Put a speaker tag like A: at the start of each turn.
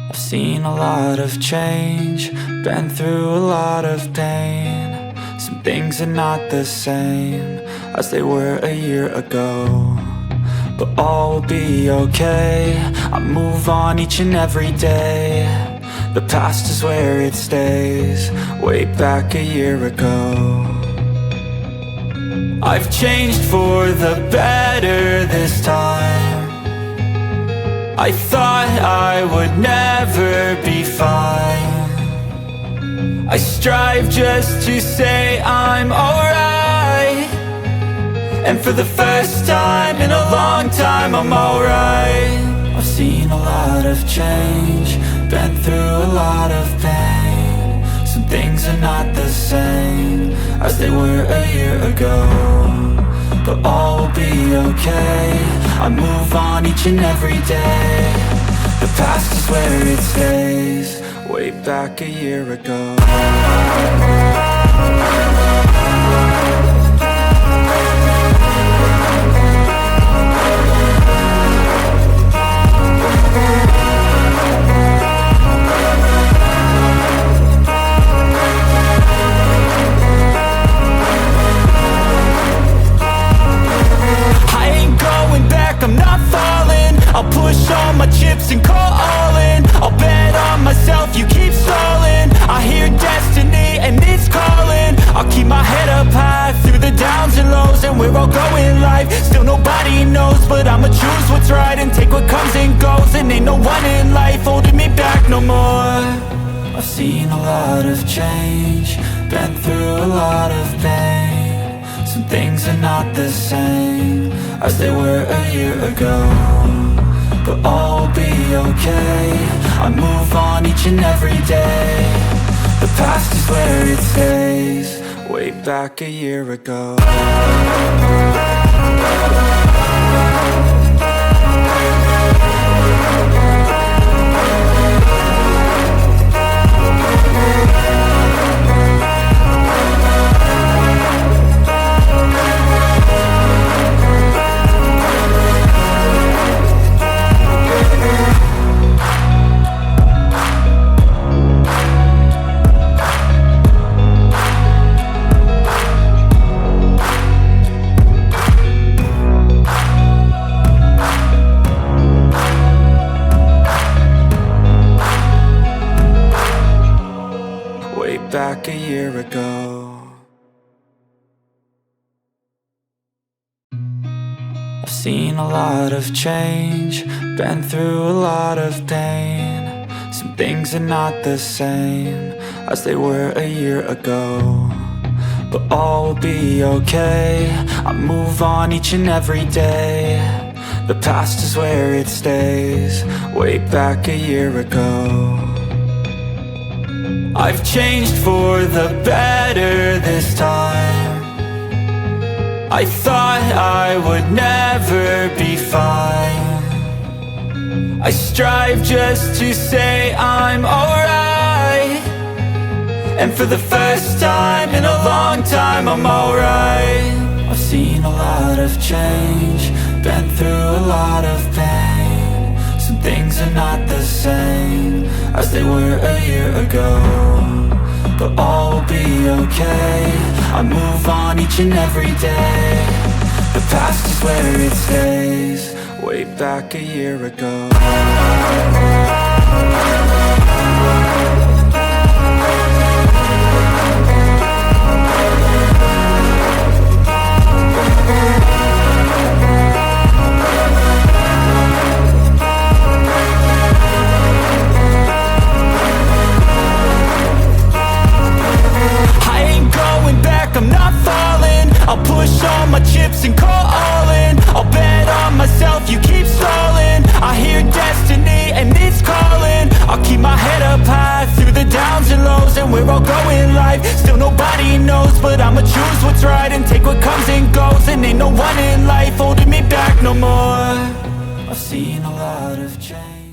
A: I've seen a lot of change, been through a lot of pain. Some things are not the same as they were a year ago, but all will be okay. I move on each and every day. The past is where it stays, way back a year ago. I've changed for the better this time. I thought I would never be fine. I strive just to say I'm alright, and for the first time in a long time I'm alright. I've seen a lot of change, been through a lot of pain. Some things are not the same as they were a year ago, but all will be okay. I move on each and every day. The past is where it stays, way back a year ago. I'm not falling, I'll push all my chips and call all in. I'll bet on myself, you keep stalling. I hear destiny and it's calling. I'll keep my head up high through the downs and lows, and we're all going live. Still nobody knows, but I'ma choose what's right and take what comes and goes. And ain't no one in life holding me back no more. I've seen a lot of change, been through a lot of pain. Some things are not the same as they were a year ago, but all will be okay. I move on each and every day. The past is where it stays, way back a year ago. Back a year ago. I've seen a lot of change, been through a lot of pain. Some things are not the same as they were a year ago, but all will be okay. I move on each and every day. The past is where it stays, way back a year ago. I've changed for the better this time. I thought I would never be fine. I strive just to say I'm alright, and for the first time in a long time I'm alright. I've seen a lot of change, been through a lot of pain. Some things are not the same as they were a year ago, but all will be okay. I move on each and every day. The past is where it stays, way back a year ago. I'm not falling, I'll push all my chips and call all in. I'll bet on myself, you keep stalling. I hear destiny and it's calling. I'll keep my head up high through the downs and lows, and we're all going live. Still nobody knows, but I'ma choose what's right and take what comes and goes. And ain't no one in life holding me back no more. I've seen a lot of change.